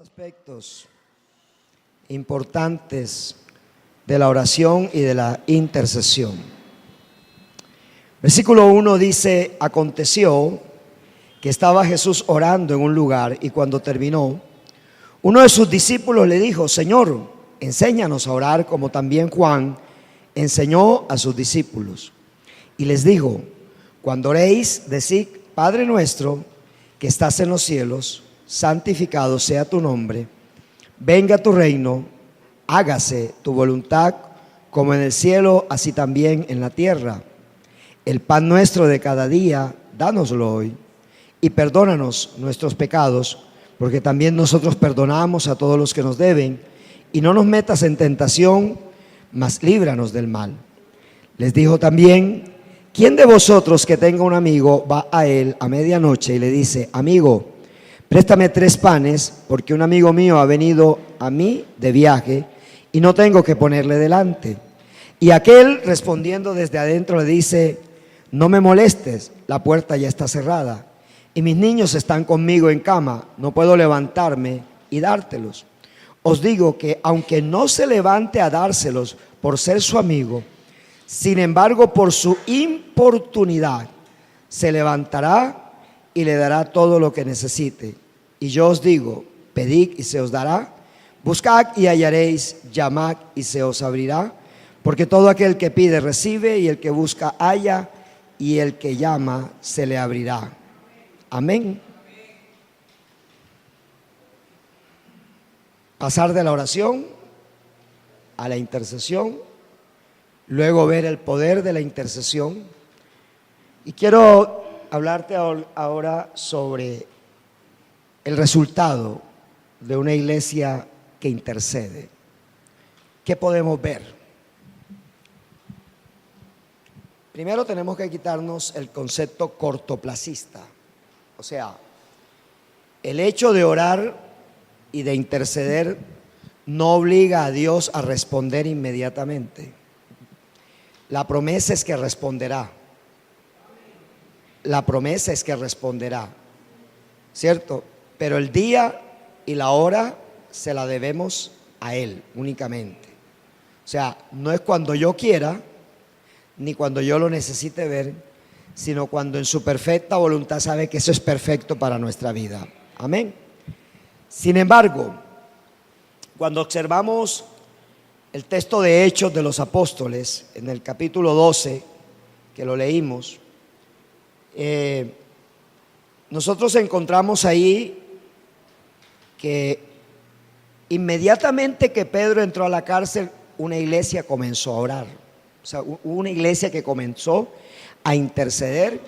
Aspectos importantes de la oración y de la intercesión. Versículo 1 dice: aconteció que estaba Jesús orando en un lugar, y cuando terminó, uno de sus discípulos le dijo: Señor, enséñanos a orar como también Juan enseñó a sus discípulos. Y les dijo: cuando oréis, decid: Padre nuestro que estás en los cielos, santificado sea tu nombre, venga tu reino, hágase tu voluntad como en el cielo, así también en la tierra. El pan nuestro de cada día, dánoslo hoy, y perdónanos nuestros pecados, porque también nosotros perdonamos a todos los que nos deben, y no nos metas en tentación, mas líbranos del mal. Les dijo también: ¿quién de vosotros que tenga un amigo va a él a medianoche y le dice: amigo, préstame 3 panes, porque un amigo mío ha venido a mí de viaje y no tengo que ponerle delante? Y aquel, respondiendo desde adentro, le dice: no me molestes, la puerta ya está cerrada y mis niños están conmigo en cama, no puedo levantarme y dártelos. Os digo que aunque no se levante a dárselos por ser su amigo, sin embargo por su importunidad se levantará y le dará todo lo que necesite. Y yo os digo: pedid y se os dará, buscad y hallaréis, llamad y se os abrirá, porque todo aquel que pide recibe, y el que busca halla, y el que llama se le abrirá. Amén. Pasar de la oración a la intercesión, luego ver el poder de la intercesión. Y quiero hablarte ahora sobre el resultado de una iglesia que intercede. ¿Qué podemos ver? Primero tenemos que quitarnos el concepto cortoplacista. O sea, el hecho de orar y de interceder no obliga a Dios a responder inmediatamente. La promesa es que responderá. La promesa es que responderá, ¿cierto? Pero el día y la hora se la debemos a Él únicamente. O sea, no es cuando yo quiera, ni cuando yo lo necesite ver, sino cuando en su perfecta voluntad sabe que eso es perfecto para nuestra vida. Amén. Sin embargo, cuando observamos el texto de Hechos de los Apóstoles, en el capítulo 12, que lo leímos, nosotros encontramos ahí que inmediatamente que Pedro entró a la cárcel, una iglesia comenzó a orar. O sea, una iglesia que comenzó a interceder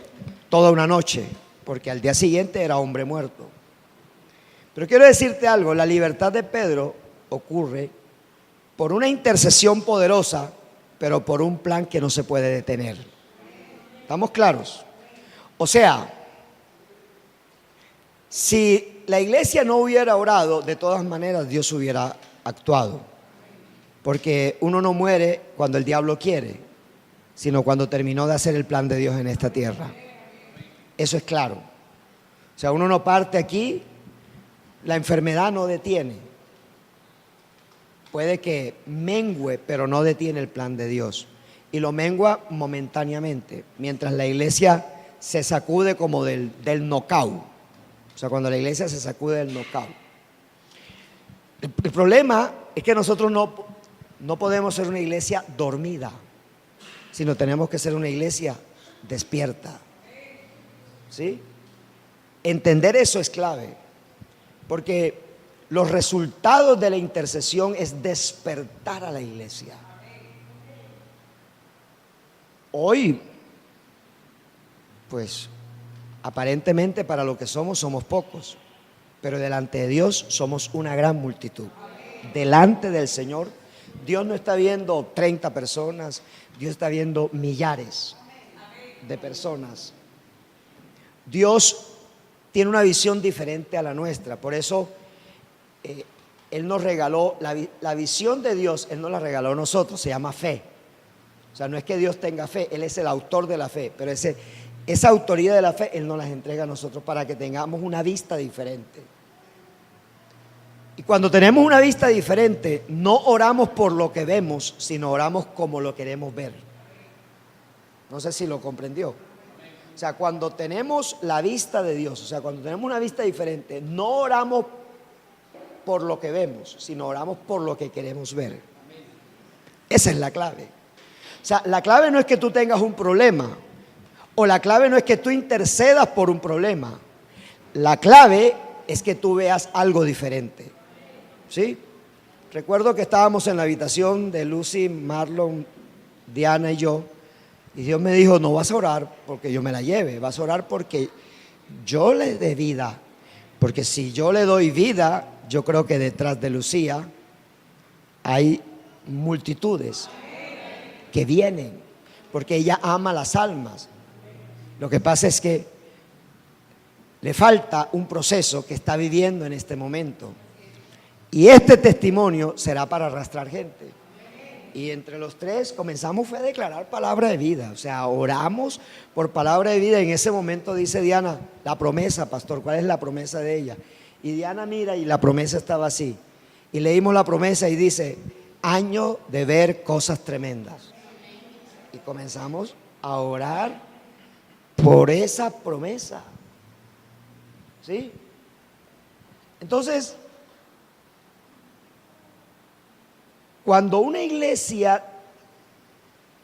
toda una noche, porque al día siguiente era hombre muerto. Pero quiero decirte algo: la libertad de Pedro ocurre por una intercesión poderosa, pero por un plan que no se puede detener. ¿Estamos claros? O sea, si la iglesia no hubiera orado, de todas maneras Dios hubiera actuado. Porque uno no muere cuando el diablo quiere, sino cuando terminó de hacer el plan de Dios en esta tierra. Eso es claro. O sea, uno no parte aquí, la enfermedad no detiene. Puede que mengüe, pero no detiene el plan de Dios. Y lo mengua momentáneamente, mientras la iglesia se sacude como del knockout. O sea, cuando la iglesia se sacude del knockout. El problema es que nosotros no podemos ser una iglesia dormida, sino tenemos que ser una iglesia despierta. ¿Sí? Entender eso es clave, porque los resultados de la intercesión es despertar a la iglesia. Hoy, pues, aparentemente para lo que somos pocos, pero delante de Dios somos una gran multitud. Delante del Señor, Dios no está viendo 30 personas, Dios está viendo millares de personas. Dios tiene una visión diferente a la nuestra. Por eso Él nos regaló la visión de Dios. Él nos la regaló a nosotros. Se llama fe. O sea, no es que Dios tenga fe, Él es el autor de la fe, pero esa autoridad de la fe Él nos las entrega a nosotros para que tengamos una vista diferente. Y cuando tenemos una vista diferente, no oramos por lo que vemos, sino oramos como lo queremos ver. No sé si lo comprendió. O sea, cuando tenemos la vista de Dios, o sea, cuando tenemos una vista diferente, no oramos por lo que vemos, sino oramos por lo que queremos ver. Esa es la clave. O sea, la clave no es que tú tengas un problema, o la clave no es que tú intercedas por un problema. La clave es que tú veas algo diferente. ¿Sí? Recuerdo que estábamos en la habitación de Lucy, Marlon, Diana y yo, y Dios me dijo: no vas a orar porque yo me la lleve, vas a orar porque yo le dé vida. Porque si yo le doy vida, yo creo que detrás de Lucía hay multitudes que vienen, porque ella ama las almas. Lo que pasa es que le falta un proceso que está viviendo en este momento. Y este testimonio será para arrastrar gente. Y entre los tres comenzamos a declarar palabra de vida. O sea, oramos por palabra de vida. En ese momento dice Diana: la promesa, pastor, ¿cuál es la promesa de ella? Y Diana mira y la promesa estaba así. Y leímos la promesa y dice: año de ver cosas tremendas. Y comenzamos a orar por esa promesa. ¿Sí? Entonces, cuando una iglesia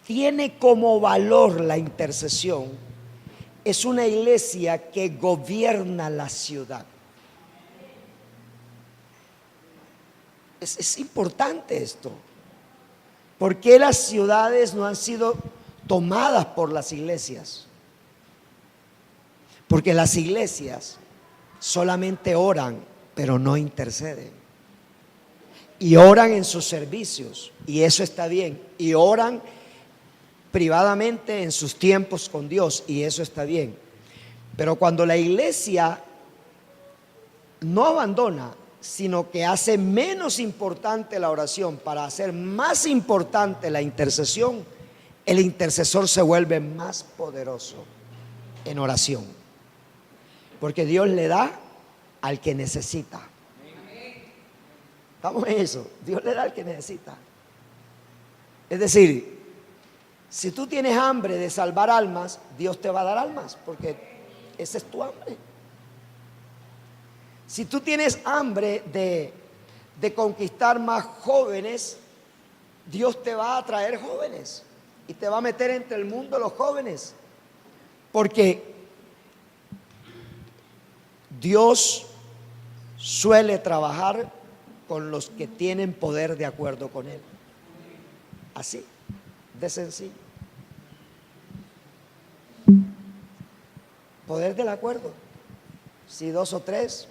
tiene como valor la intercesión, es una iglesia que gobierna la ciudad. Es importante esto. ¿Por qué las ciudades no han sido tomadas por las iglesias? Porque las iglesias solamente oran, pero no interceden. Y oran en sus servicios, y eso está bien. Y oran privadamente en sus tiempos con Dios, y eso está bien. Pero cuando la iglesia no abandona, sino que hace menos importante la oración para hacer más importante la intercesión, el intercesor se vuelve más poderoso en oración. Porque Dios le da al que necesita. Estamos en eso. Dios le da al que necesita. Es decir, si tú tienes hambre de salvar almas, Dios te va a dar almas, porque ese es tu hambre. Si tú tienes hambre de conquistar más jóvenes, Dios te va a traer jóvenes y te va a meter entre el mundo los jóvenes, porque Dios suele trabajar con los que tienen poder de acuerdo con Él. Así, de sencillo. Poder del acuerdo. Si dos o tres,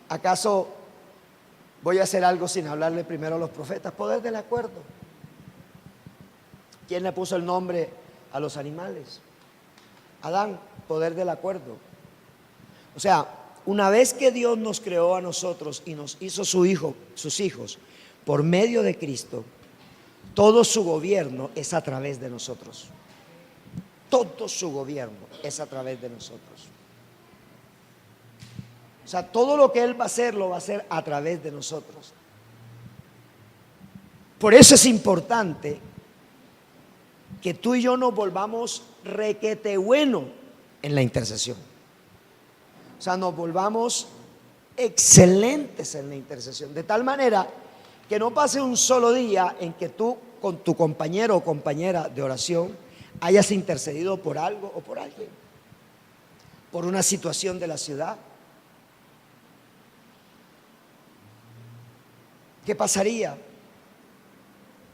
¿acaso voy a hacer algo sin hablarle primero a los profetas? Poder del acuerdo. ¿Quién le puso el nombre a los animales? Adán. Poder del acuerdo. O sea, una vez que Dios nos creó a nosotros y nos hizo sus hijos por medio de Cristo, todo su gobierno es a través de nosotros. Todo su gobierno es a través de nosotros. O sea, todo lo que Él va a hacer, lo va a hacer a través de nosotros. Por eso es importante que tú y yo nos volvamos requete bueno en la intercesión. O sea, nos volvamos excelentes en la intercesión. De tal manera que no pase un solo día en que tú con tu compañero o compañera de oración hayas intercedido por algo o por alguien, por una situación de la ciudad. ¿Qué pasaría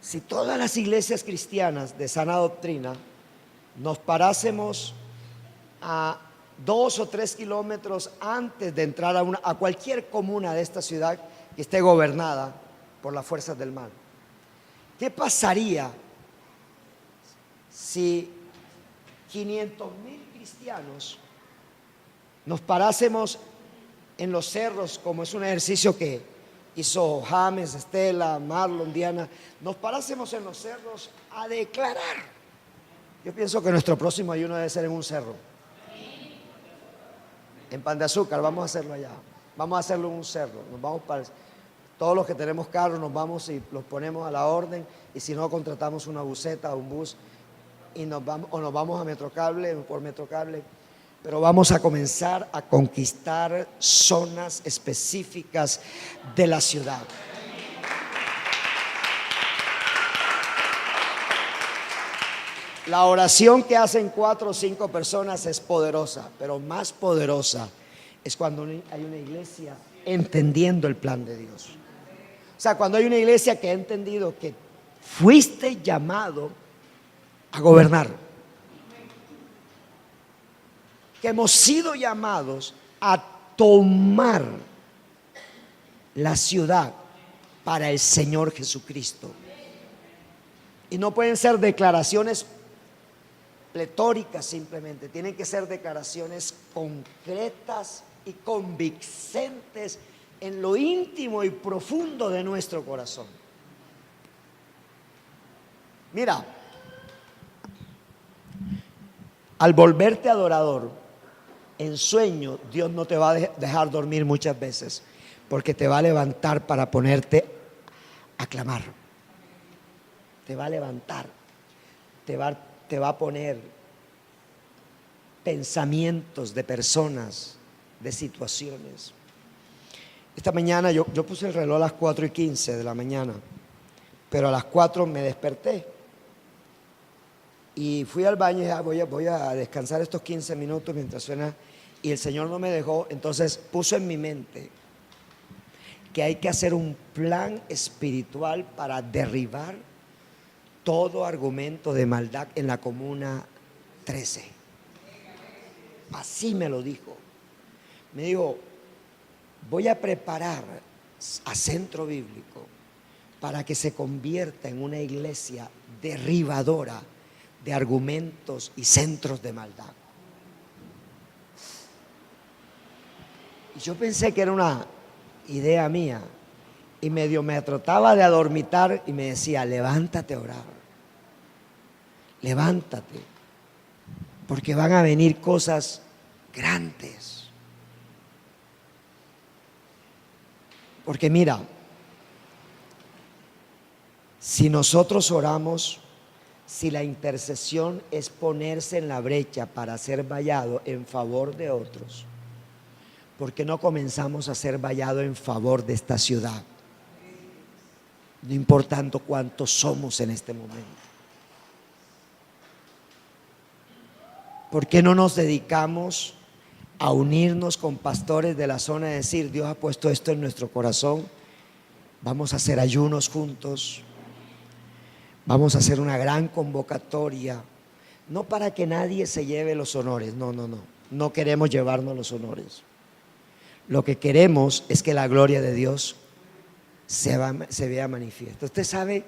si todas las iglesias cristianas de sana doctrina nos parásemos a 2 o 3 kilómetros antes de entrar a cualquier comuna de esta ciudad que esté gobernada por las fuerzas del mal? ¿Qué pasaría si 500,000 cristianos nos parásemos en los cerros, como es un ejercicio que hizo James, Estela, Marlon, Diana, nos parásemos en los cerros a declarar? Yo pienso que nuestro próximo ayuno debe ser en un cerro, en Pan de Azúcar. Vamos a hacerlo allá. Vamos a hacerlo en un cerro. Nos vamos para todos los que tenemos carros, nos vamos y los ponemos a la orden. Y si no, contratamos una buseta o un bus y nos vamos a Metrocable, por Metrocable. Pero vamos a comenzar a conquistar zonas específicas de la ciudad. La oración que hacen 4 o 5 personas es poderosa, pero más poderosa es cuando hay una iglesia entendiendo el plan de Dios. O sea, cuando hay una iglesia que ha entendido que fuiste llamado a gobernar, que hemos sido llamados a tomar la ciudad para el Señor Jesucristo. Y no pueden ser declaraciones pletóricas simplemente, tienen que ser declaraciones concretas y convincentes en lo íntimo y profundo de nuestro corazón. Mira, al volverte adorador en sueño, Dios no te va a dejar dormir muchas veces, porque te va a levantar para ponerte a clamar. Te va a levantar, te va a poner pensamientos de personas, de situaciones. Esta mañana yo puse el reloj a las 4:15 de la mañana, pero a las 4 me desperté y fui al baño y dije, voy a descansar estos 15 minutos mientras suena, y el Señor no me dejó. Entonces puso en mi mente que hay que hacer un plan espiritual para derribar todo argumento de maldad en la Comuna 13. Así me lo dijo. Me dijo, voy a preparar a Centro Bíblico para que se convierta en una iglesia derribadora de argumentos y centros de maldad. Y yo pensé que era una idea mía, y medio me trataba de adormitar y me decía, levántate a orar, levántate, porque van a venir cosas grandes. Porque mira, si nosotros oramos, si la intercesión es ponerse en la brecha para ser vallado en favor de otros, ¿por qué no comenzamos a ser vallado en favor de esta ciudad? No importando cuántos somos en este momento. ¿Por qué no nos dedicamos a unirnos con pastores de la zona y decir, Dios ha puesto esto en nuestro corazón, vamos a hacer ayunos juntos, vamos a hacer una gran convocatoria, no para que nadie se lleve los honores, no queremos llevarnos los honores. Lo que queremos es que la gloria de Dios se vea manifiesta. Usted sabe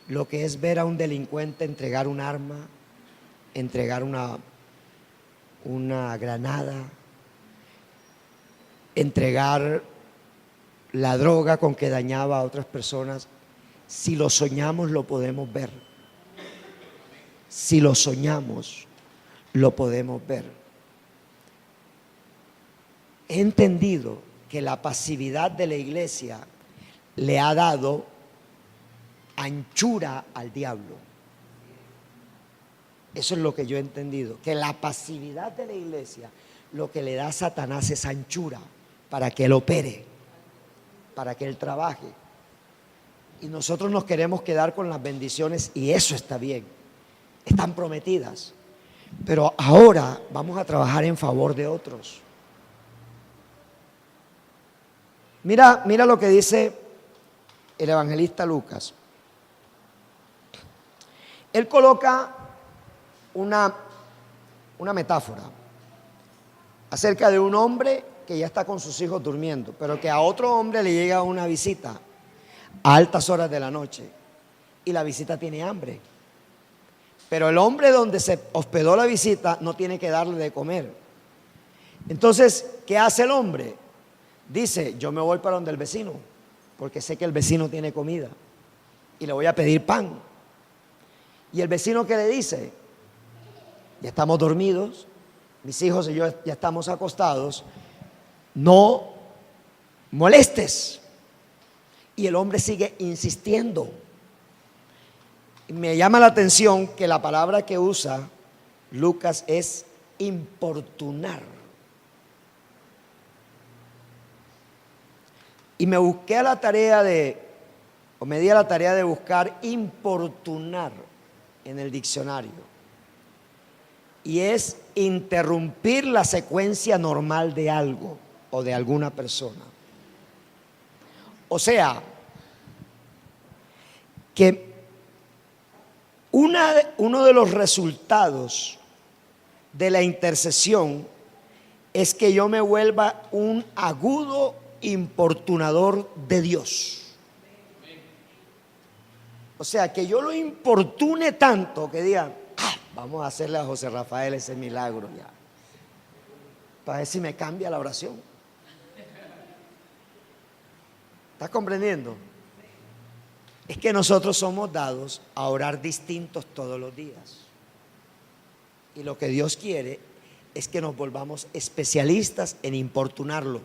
lo que es ver a un delincuente entregar un arma, entregar una granada, entregar la droga con que dañaba a otras personas. Si lo soñamos, lo podemos ver. Si lo soñamos, lo podemos ver. He entendido que la pasividad de la iglesia le ha dado anchura al diablo. Eso es lo que yo he entendido, que la pasividad de la iglesia, lo que le da a Satanás es anchura para que él opere, para que él trabaje. Y nosotros nos queremos quedar con las bendiciones, y eso está bien, están prometidas, pero ahora vamos a trabajar en favor de otros. Mira lo que dice el evangelista Lucas. Él coloca una metáfora acerca de un hombre que ya está con sus hijos durmiendo, pero que a otro hombre le llega una visita a altas horas de la noche y la visita tiene hambre, pero el hombre donde se hospedó la visita no tiene que darle de comer. Entonces, ¿qué hace el hombre? Dice, yo me voy para donde el vecino, porque sé que el vecino tiene comida, y le voy a pedir pan. Y el vecino, ¿qué le dice? Ya estamos dormidos, mis hijos y yo ya estamos acostados, no molestes. Y el hombre sigue insistiendo. Y me llama la atención que la palabra que usa Lucas es importunar. Y me busqué a la tarea me di a la tarea de buscar importunar en el diccionario. Y es interrumpir la secuencia normal de algo o de alguna persona. O sea, que uno de los resultados de la intercesión es que yo me vuelva un agudo importunador de Dios. O sea, que yo lo importune tanto que digan, vamos a hacerle a José Rafael ese milagro ya, para ver si me cambia la oración. ¿Estás comprendiendo? Es que nosotros somos dados a orar distintos todos los días. Y lo que Dios quiere es que nos volvamos especialistas en importunarlo.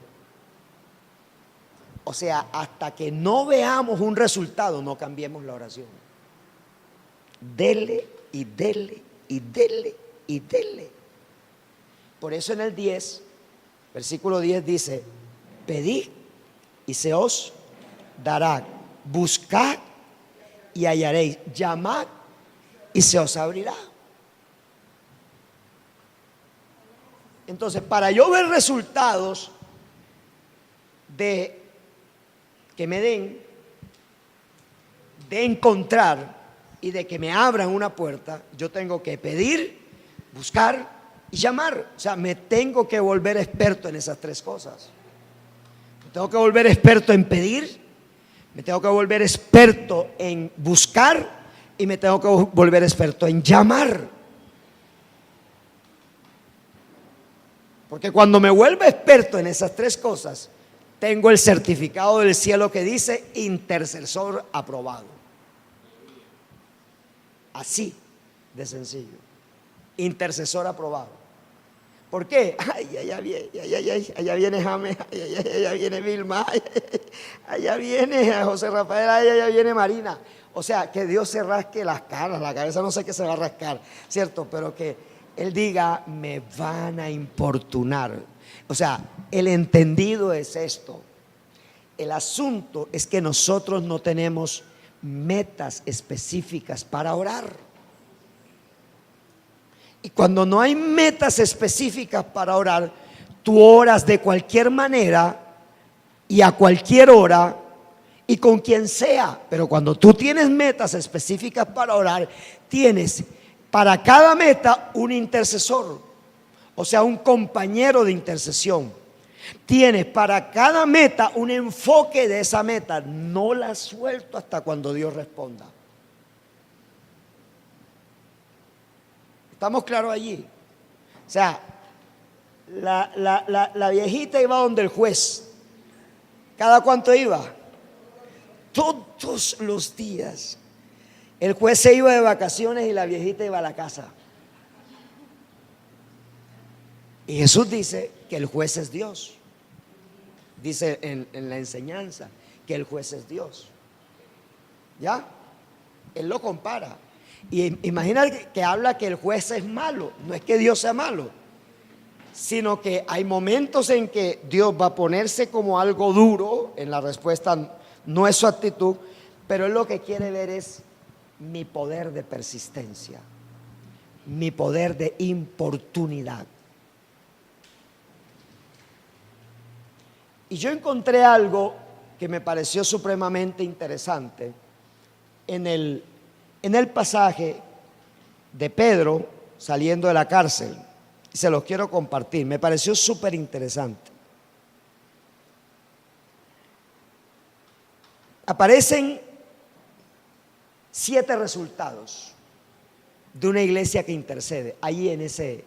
O sea, hasta que no veamos un resultado, no cambiemos la oración. Dele y dele y dele y dele. Por eso en el 10, versículo 10 dice: pedid y se os dará, buscad y hallaréis, llamad y se os abrirá. Entonces, para yo ver resultados de que me den, de encontrar y de que me abran una puerta, yo tengo que pedir, buscar y llamar. O sea, me tengo que volver experto en esas tres cosas. Me tengo que volver experto en pedir, me tengo que volver experto en buscar y me tengo que volver experto en llamar. Porque cuando me vuelvo experto en esas tres cosas, tengo el certificado del cielo que dice intercesor aprobado. Así de sencillo. Intercesor aprobado. ¿Por qué? Allá viene James, allá viene Vilma, allá viene José Rafael, allá viene Marina. O sea, que Dios se rasque las caras, la cabeza no sé qué se va a rascar, ¿cierto? Pero que Él diga, me van a importunar. O sea, el entendido es esto. El asunto es que nosotros no tenemos metas específicas para orar. Y cuando no hay metas específicas para orar, tú oras de cualquier manera y a cualquier hora y con quien sea. Pero cuando tú tienes metas específicas para orar, tienes para cada meta un intercesor, o sea, un compañero de intercesión. Tienes para cada meta un enfoque de esa meta. No la suelto hasta cuando Dios responda. ¿Estamos claros allí? O sea, la viejita iba donde el juez. ¿Cada cuánto iba? Todos los días. El juez se iba de vacaciones y la viejita iba a la casa. Y Jesús dice que el juez es Dios. Dice en la enseñanza que el juez es Dios. ¿Ya? Él lo compara. Y imagina que habla que el juez es malo. No es que Dios sea malo, sino que hay momentos en que Dios va a ponerse como algo duro en la respuesta. No es su actitud, pero Él lo que quiere ver es mi poder de persistencia, mi poder de importunidad. Y yo encontré algo que me pareció supremamente interesante en el pasaje de Pedro saliendo de la cárcel. Se los quiero compartir, me pareció súper interesante. Aparecen 7 resultados de una iglesia que intercede allí en ese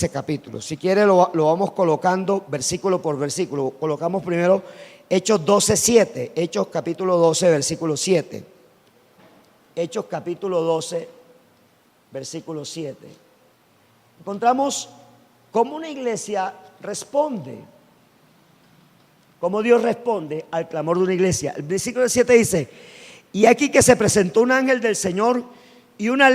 capítulo. Si quiere lo vamos colocando versículo por versículo. Colocamos primero Hechos 12:7, Hechos capítulo 12, versículo 7. Hechos capítulo 12, versículo 7. Encontramos cómo una iglesia responde. cómo Dios responde al clamor de una iglesia. El versículo 7 dice: y aquí que se presentó un ángel del Señor y una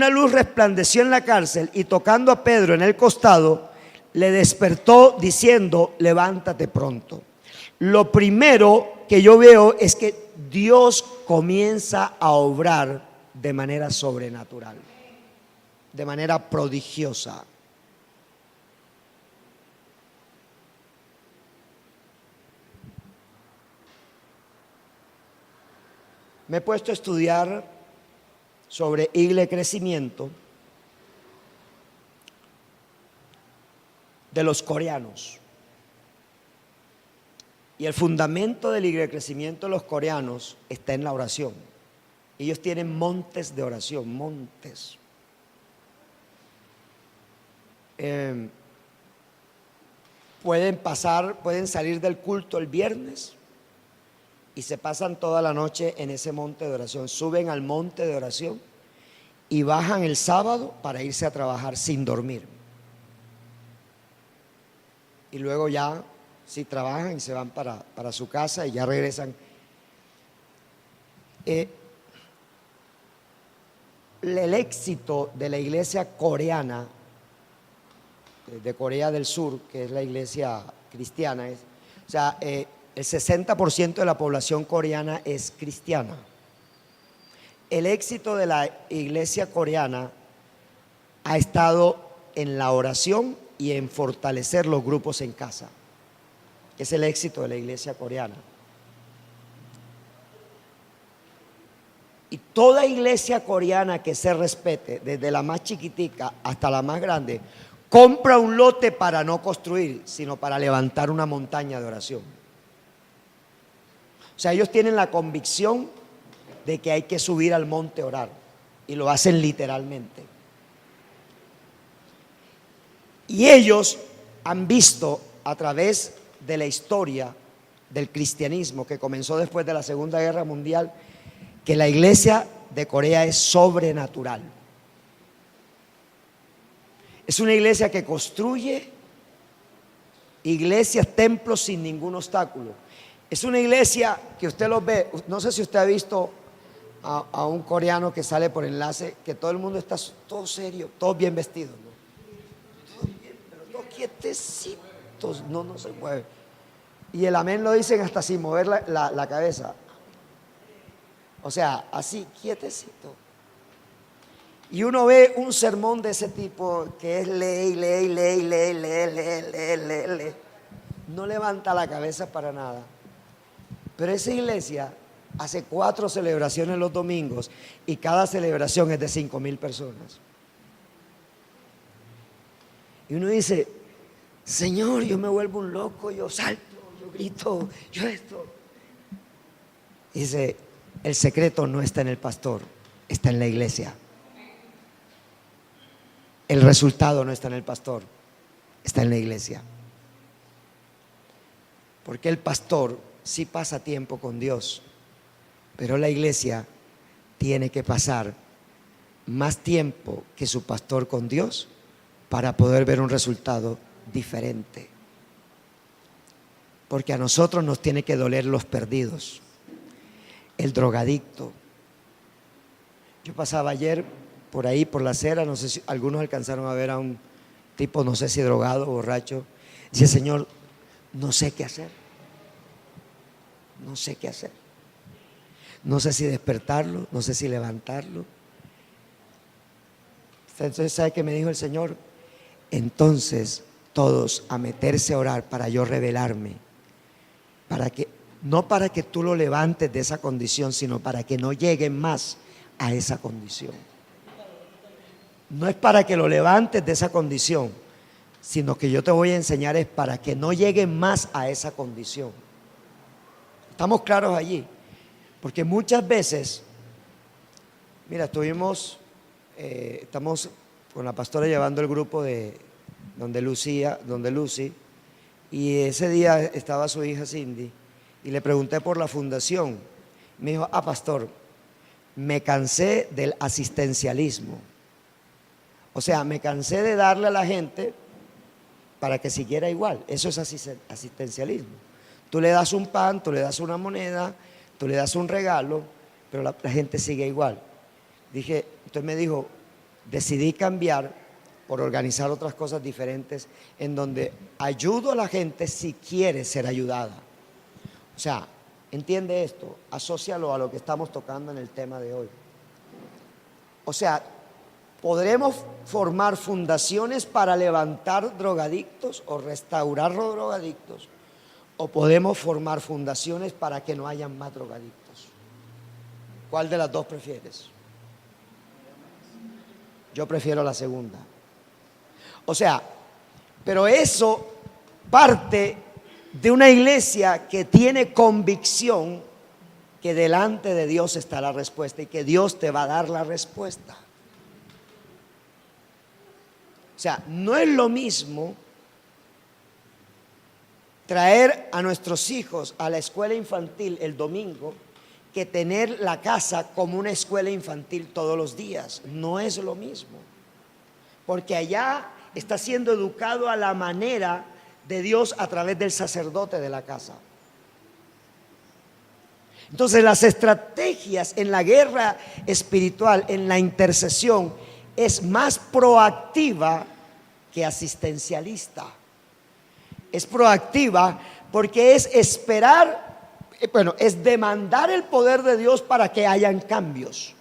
luz resplandeció en la cárcel, y tocando a Pedro en el costado, le despertó diciendo: levántate pronto. Lo primero que yo veo es que Dios comienza a obrar de manera sobrenatural, de manera prodigiosa. Me he puesto a estudiar sobre Iglesia Crecimiento de los coreanos. Y el fundamento del Iglesia Crecimiento de los coreanos está en la oración. Ellos tienen montes de oración, montes. Pueden salir del culto el viernes y se pasan toda la noche en ese monte de oración. Suben al monte de oración y bajan el sábado para irse a trabajar sin dormir. Y luego ya sí trabajan y se van para su casa y ya regresan. El éxito de la iglesia coreana, de Corea del Sur, que es la iglesia cristiana, el 60% de la población coreana es cristiana. El éxito de la iglesia coreana ha estado en la oración y en fortalecer los grupos en casa. Es el éxito de la iglesia coreana. Y toda iglesia coreana que se respete, desde la más chiquitica hasta la más grande, compra un lote para no construir, sino para levantar una montaña de oración. O sea, ellos tienen la convicción de que hay que subir al monte a orar, y lo hacen literalmente. Y ellos han visto a través de la historia del cristianismo, que comenzó después de la Segunda Guerra Mundial, que la iglesia de Corea es sobrenatural. Es una iglesia que construye iglesias, templos sin ningún obstáculo. Es una iglesia que usted los ve, no sé si usted ha visto a un coreano que sale por enlace, que todo el mundo está todo serio, todos bien vestidos, ¿no? Todo bien, pero todos quietecitos, no se mueve. Y el amén lo dicen hasta sin mover la cabeza. O sea, así, quietecito. Y uno ve un sermón de ese tipo que es lee. No levanta la cabeza para nada. Pero esa iglesia hace 4 celebraciones los domingos y cada celebración es de 5,000 personas. Y uno dice: Señor, yo me vuelvo un loco, yo salto, yo grito, yo esto. Dice: el secreto no está en el pastor, está en la iglesia. El resultado no está en el pastor, está en la iglesia. Porque el pastor sí pasa tiempo con Dios, pero la iglesia tiene que pasar más tiempo que su pastor con Dios para poder ver un resultado diferente. Porque a nosotros nos tiene que doler los perdidos, el drogadicto. Yo pasaba ayer por ahí, por la acera, no sé si algunos alcanzaron a ver a un tipo, no sé si drogado o borracho. Dice: Señor, no sé qué hacer. No sé qué hacer. No sé si despertarlo, no sé si levantarlo. Entonces, ¿sabe qué me dijo el Señor? Entonces, todos a meterse a orar para yo revelarme. No para que tú lo levantes de esa condición, sino para que no lleguen más a esa condición. No es para que lo levantes de esa condición, sino que yo te voy a enseñar es para que no lleguen más a esa condición. ¿Estamos claros allí? Porque muchas veces, mira, estamos con la pastora llevando el grupo de donde Lucy, y ese día estaba su hija Cindy, y le pregunté por la fundación. Me dijo: pastor, me cansé del asistencialismo. O sea, me cansé de darle a la gente para que siguiera igual. Eso es asistencialismo. Tú le das un pan, tú le das una moneda, tú le das un regalo, pero la gente sigue igual. Entonces me dijo, decidí cambiar por organizar otras cosas diferentes en donde ayudo a la gente si quiere ser ayudada. O sea, entiende esto, asócialo a lo que estamos tocando en el tema de hoy. O sea, podremos formar fundaciones para levantar drogadictos o restaurar drogadictos, o podemos formar fundaciones para que no hayan más drogadictos. ¿Cuál de las dos prefieres? Yo prefiero la segunda. O sea, pero eso parte de una iglesia que tiene convicción que delante de Dios está la respuesta y que Dios te va a dar la respuesta. O sea, no es lo mismo traer a nuestros hijos a la escuela infantil el domingo que tener la casa como una escuela infantil todos los días. No es lo mismo, porque allá está siendo educado a la manera de Dios a través del sacerdote de la casa. Entonces las estrategias en la guerra espiritual, en la intercesión, es más proactiva que asistencialista. Es proactiva porque es esperar, es demandar el poder de Dios para que hayan cambios.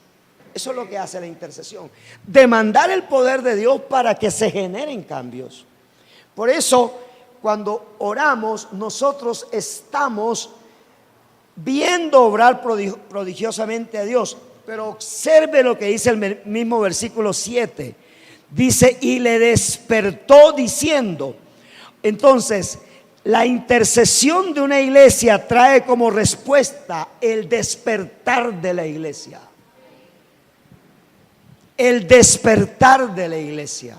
Eso es lo que hace la intercesión, demandar el poder de Dios para que se generen cambios. Por eso, cuando oramos, nosotros estamos viendo obrar prodigiosamente a Dios. Pero observe lo que dice el mismo versículo 7. Dice, y le despertó diciendo. Entonces, la intercesión de una iglesia trae como respuesta el despertar de la iglesia. El despertar de la iglesia.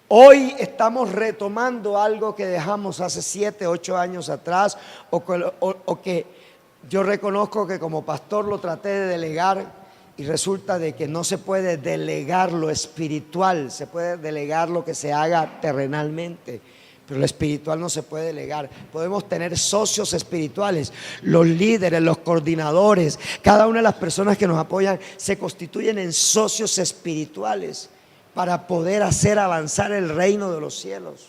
Hoy estamos retomando algo que dejamos hace 7, 8 años atrás, o que yo reconozco que como pastor lo traté de delegar, y resulta de que no se puede delegar lo espiritual, se puede delegar lo que se haga terrenalmente, pero lo espiritual no se puede delegar. Podemos tener socios espirituales, los líderes, los coordinadores, cada una de las personas que nos apoyan se constituyen en socios espirituales para poder hacer avanzar el reino de los cielos.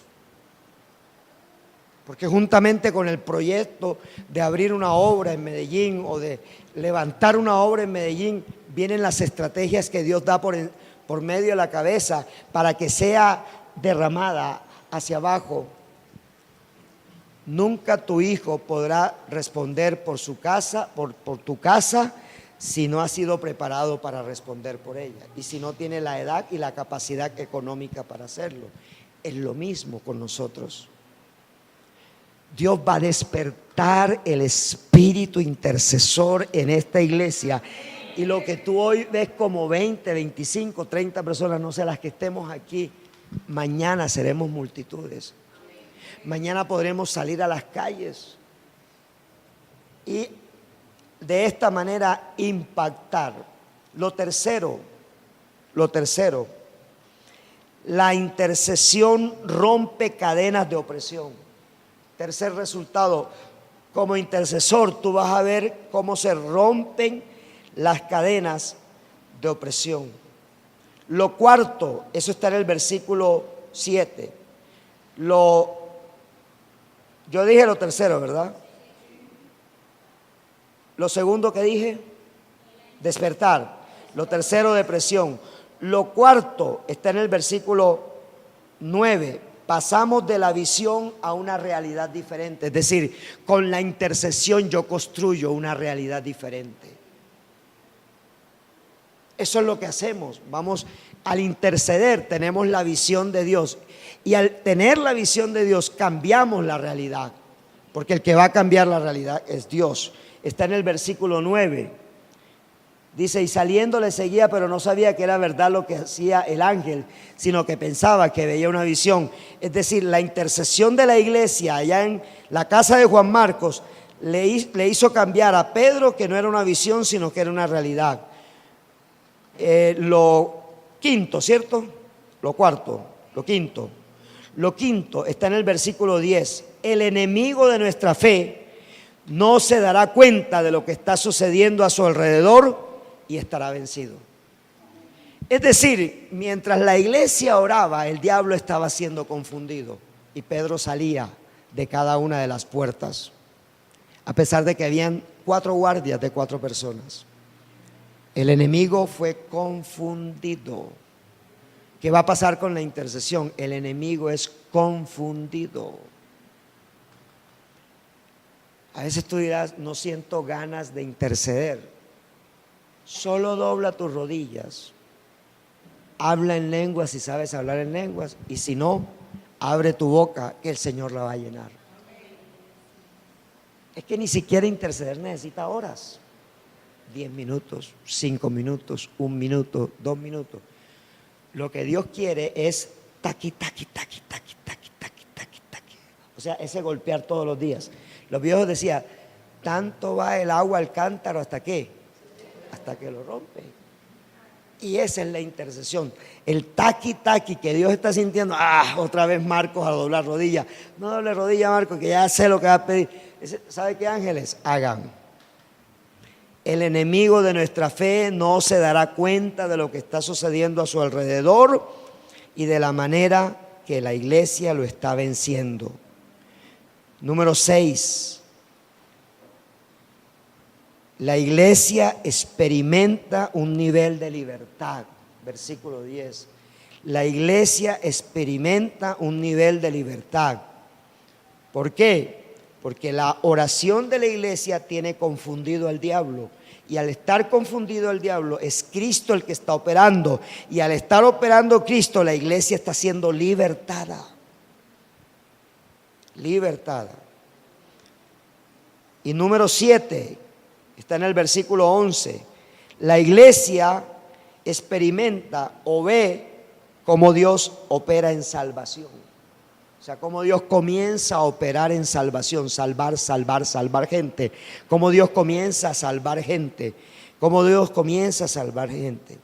Porque juntamente con el proyecto de abrir una obra en Medellín o de levantar una obra en Medellín, vienen las estrategias que Dios da por medio de la cabeza para que sea derramada hacia abajo. Nunca tu hijo podrá responder por su casa, por tu casa, si no ha sido preparado para responder por ella y si no tiene la edad y la capacidad económica para hacerlo. Es lo mismo con nosotros. Dios va a despertar el espíritu intercesor en esta iglesia, y lo que tú hoy ves como 20, 25, 30 personas, no sé, las que estemos aquí, mañana seremos multitudes. Mañana podremos salir a las calles y de esta manera impactar. Lo tercero, la intercesión rompe cadenas de opresión. Tercer resultado, como intercesor tú vas a ver cómo se rompen las cadenas de opresión. Lo cuarto, eso está en el versículo 7. Yo dije lo tercero, ¿verdad? Lo segundo que dije, despertar. Lo tercero, depresión. Lo cuarto está en el versículo 9. Pasamos de la visión a una realidad diferente. Es decir, con la intercesión yo construyo una realidad diferente. Eso es lo que hacemos. Vamos, al interceder tenemos la visión de Dios. Y al tener la visión de Dios cambiamos la realidad. Porque el que va a cambiar la realidad es Dios. Está en el versículo 9. Dice, y saliendo le seguía, pero no sabía que era verdad lo que hacía el ángel, sino que pensaba que veía una visión. Es decir, la intercesión de la iglesia allá en la casa de Juan Marcos le hizo cambiar a Pedro que no era una visión, sino que era una realidad. Lo quinto, ¿cierto? Lo quinto está en el versículo 10. el enemigo de nuestra fe no se dará cuenta de lo que está sucediendo a su alrededor y estará vencido. Es decir, mientras la iglesia oraba, el diablo estaba siendo confundido y Pedro salía de cada una de las puertas, a pesar de que habían 4 guardias de 4 personas. El enemigo fue confundido. ¿Qué va a pasar con la intercesión? El enemigo es confundido. A veces tú dirás, no siento ganas de interceder. Solo dobla tus rodillas, habla en lenguas si sabes hablar en lenguas, y si no, abre tu boca que el Señor la va a llenar. Es que ni siquiera interceder necesita horas. 10 minutos, 5 minutos, 1 minuto, 2 minutos. Lo que Dios quiere es taqui, taqui, taqui, taqui, taqui, taqui, taqui, taqui. O sea, ese golpear todos los días. Los viejos decían, tanto va el agua al cántaro hasta qué, hasta que lo rompe. Y esa es la intercesión, el taqui taqui que Dios está sintiendo. Otra vez Marcos a doblar rodillas. No doble rodilla, Marcos, que ya sé lo que va a pedir. ¿Sabe qué, ángeles? Hagan. El enemigo de nuestra fe no se dará cuenta de lo que está sucediendo a su alrededor y de la manera que la iglesia lo está venciendo. Número 6. La iglesia experimenta un nivel de libertad. Versículo 10. La iglesia experimenta un nivel de libertad. ¿Por qué? Porque la oración de la iglesia tiene confundido al diablo. Y al estar confundido el diablo, es Cristo el que está operando. Y al estar operando Cristo, la iglesia está siendo libertada. Libertada. Y número 7, está en el versículo 11. La iglesia experimenta o ve cómo Dios opera en salvación. O sea, cómo Dios comienza a operar en salvación, salvar gente. Cómo Dios comienza a salvar gente. Cómo Dios comienza a salvar gente.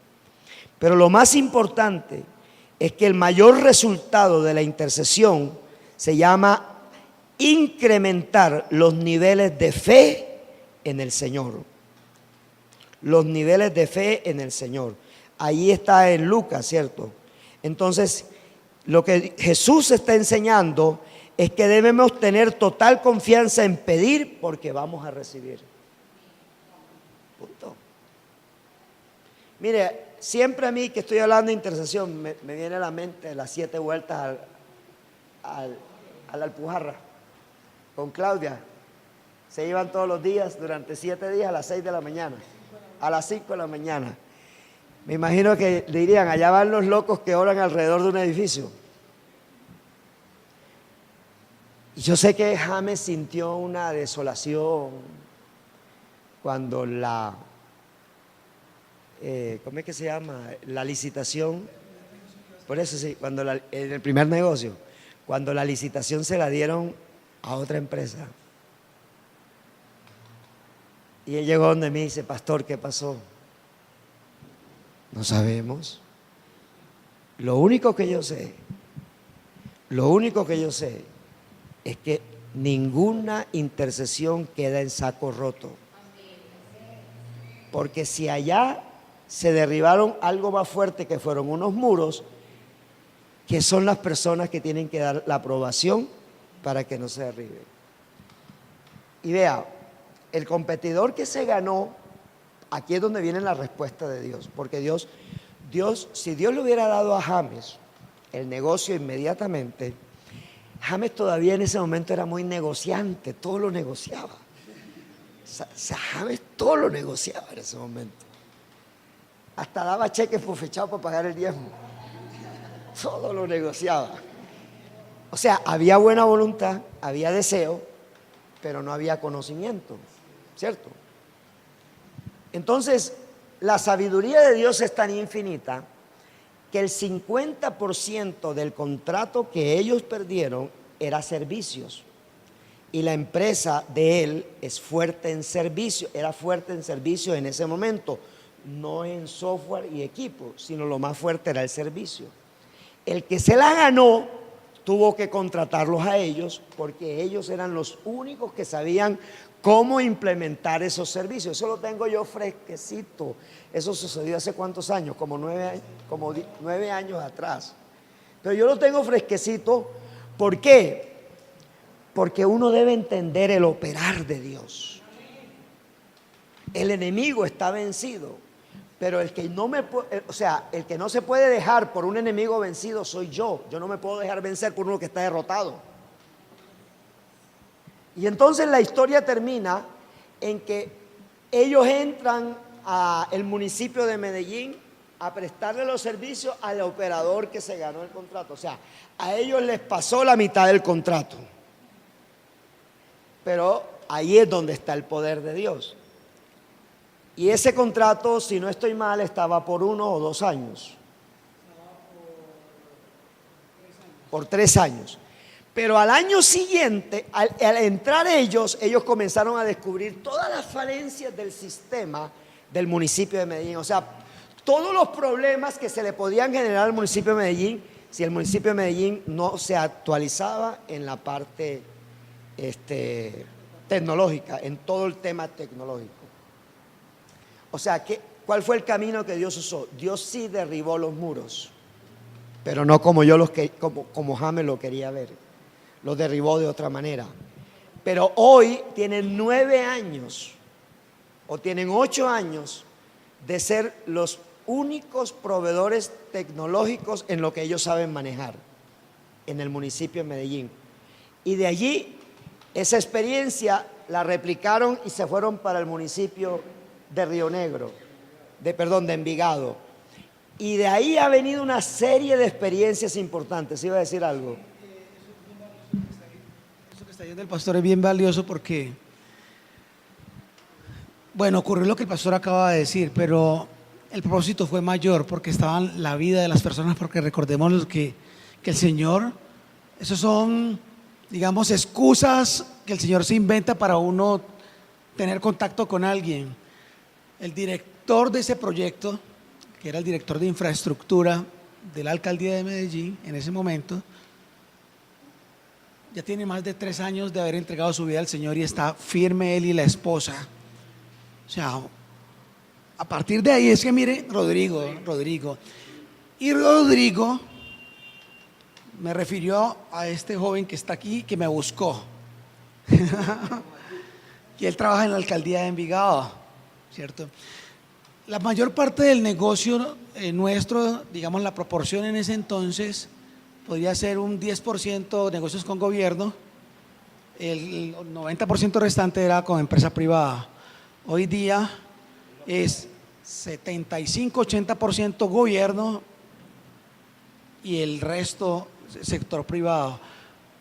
Pero lo más importante es que el mayor resultado de la intercesión se llama incrementar los niveles de fe en el Señor. Los niveles de fe en el Señor. Ahí está en Lucas, ¿cierto? Entonces, lo que Jesús está enseñando es que debemos tener total confianza en pedir porque vamos a recibir. Punto. Mire, siempre a mí que estoy hablando de intercesión me viene a la mente las 7 vueltas a la Alpujarra con Claudia. Se iban todos los días durante 7 días a las 6 de la mañana, a las 5 de la mañana. Me imagino que dirían, allá van los locos que oran alrededor de un edificio. Y yo sé que James sintió una desolación cuando ¿cómo es que se llama? La licitación. Por eso sí, cuando en el primer negocio, cuando la licitación se la dieron a otra empresa. Y él llegó donde mí y dice, pastor, ¿qué pasó? No sabemos. Lo único que yo sé es que ninguna intercesión queda en saco roto. Porque si allá se derribaron algo más fuerte que fueron unos muros, que son las personas que tienen que dar la aprobación para que no se derribe. Y vea, el competidor que se ganó, aquí es donde viene la respuesta de Dios, porque Dios, si Dios le hubiera dado a James el negocio inmediatamente, James todavía en ese momento era muy negociante, todo lo negociaba. O sea, James todo lo negociaba en ese momento. Hasta daba cheques por fechado para pagar el diezmo. Todo lo negociaba. O sea, había buena voluntad, había deseo, pero no había conocimiento, ¿cierto? Entonces, la sabiduría de Dios es tan infinita que el 50% del contrato que ellos perdieron era servicios. Y la empresa de él es fuerte en servicio, era fuerte en servicio en ese momento, no en software y equipo, sino lo más fuerte era el servicio. El que se la ganó tuvo que contratarlos a ellos porque ellos eran los únicos que sabían cómo implementar esos servicios. Eso lo tengo yo fresquecito. Eso sucedió hace cuántos años, como 9 años atrás. Pero yo lo tengo fresquecito. ¿Por qué? Porque uno debe entender el operar de Dios. El enemigo está vencido, pero el que el que no se puede dejar por un enemigo vencido soy yo. Yo no me puedo dejar vencer por uno que está derrotado. Y entonces la historia termina en que ellos entran al municipio de Medellín a prestarle los servicios al operador que se ganó el contrato. O sea, a ellos les pasó la mitad del contrato. Pero ahí es donde está el poder de Dios. Y ese contrato, si no estoy mal, estaba por 1 o 2 años. Por 3 años. Pero al año siguiente, al entrar ellos comenzaron a descubrir todas las falencias del sistema del municipio de Medellín. O sea, todos los problemas que se le podían generar al municipio de Medellín, si el municipio de Medellín no se actualizaba en la parte tecnológica, en todo el tema tecnológico. O sea, ¿cuál fue el camino que Dios usó? Dios sí derribó los muros, pero no como como James lo quería ver. Lo derribó de otra manera. Pero hoy tienen 9 años o tienen 8 años de ser los únicos proveedores tecnológicos en lo que ellos saben manejar en el municipio de Medellín. Y de allí esa experiencia la replicaron y se fueron para el municipio de Río Negro, de Envigado. Y de ahí ha venido una serie de experiencias importantes. ¿Iba a decir algo? Eso que está diciendo el pastor es bien valioso porque, bueno, ocurrió lo que el pastor acaba de decir, pero el propósito fue mayor porque estaba en la vida de las personas, porque recordemos que el Señor, esos son, digamos, excusas que el Señor se inventa para uno tener contacto con alguien. El director de ese proyecto, que era el director de infraestructura de la alcaldía de Medellín en ese momento, ya tiene más de 3 años de haber entregado su vida al Señor y está firme él y la esposa. O sea, a partir de ahí es que mire, Rodrigo, y Rodrigo me refirió a este joven que está aquí, que me buscó, que él trabaja en la alcaldía de Envigado, ¿cierto? La mayor parte del negocio nuestro, digamos la proporción en ese entonces, podría ser un 10% negocios con gobierno, el 90% restante era con empresa privada. Hoy día es 75-80% gobierno y el resto sector privado.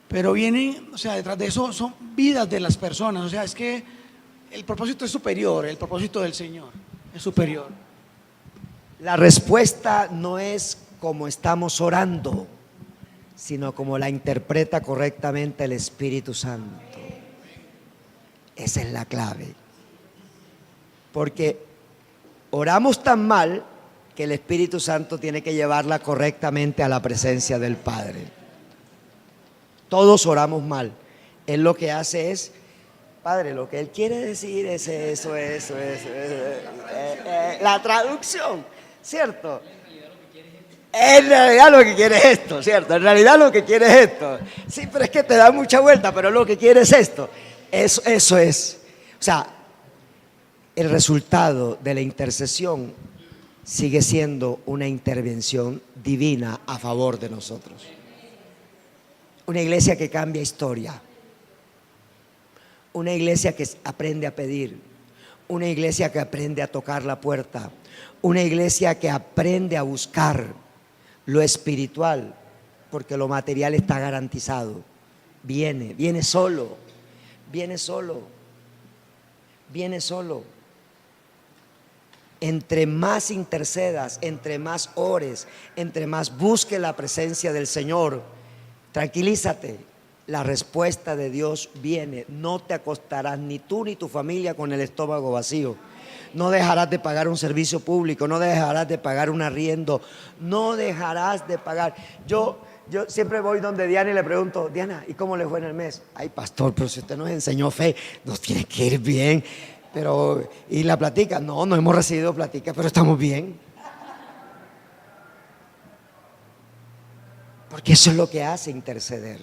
Pero vienen, o sea, detrás de eso son vidas de las personas. O sea, es que el propósito es superior, el propósito del Señor es superior. La respuesta no es como estamos orando, sino como la interpreta correctamente el Espíritu Santo. Esa es la clave. Porque oramos tan mal que el Espíritu Santo tiene que llevarla correctamente a la presencia del Padre. Todos oramos mal. Él lo que hace es, Padre, lo que Él quiere decir es eso. La traducción, ¿cierto? En realidad lo que quiere es esto, ¿cierto? En realidad lo que quiere es esto. Sí, pero es que te da mucha vuelta, pero lo que quiere es esto. Eso es. O sea, el resultado de la intercesión sigue siendo una intervención divina a favor de nosotros. Una iglesia que cambia historia. Una iglesia que aprende a pedir. Una iglesia que aprende a tocar la puerta. Una iglesia que aprende a buscar lo espiritual, porque lo material está garantizado. Viene solo. Entre más intercedas, entre más ores, entre más busques la presencia del Señor, tranquilízate, la respuesta de Dios viene. No te acostarás ni tú ni tu familia con el estómago vacío. No dejarás de pagar un servicio público, no dejarás de pagar un arriendo, no dejarás de pagar. Yo Yo siempre voy donde Diana y le pregunto, Diana, ¿y cómo le fue en el mes? Ay, pastor, pero si usted nos enseñó fe, nos tiene que ir bien. Pero, ¿y la platica? No, no hemos recibido platica, pero estamos bien. Porque eso es lo que hace interceder.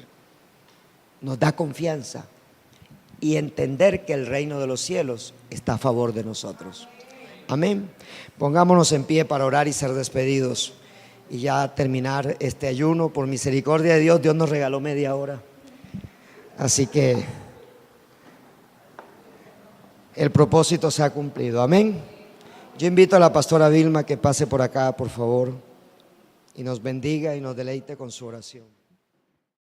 Nos da confianza y entender que el reino de los cielos está a favor de nosotros. Amén. Pongámonos en pie para orar y ser despedidos y ya terminar este ayuno. Por misericordia de Dios, Dios nos regaló media hora. Así que el propósito se ha cumplido. Amén. Yo invito a la pastora Vilma que pase por acá, por favor, y nos bendiga y nos deleite con su oración.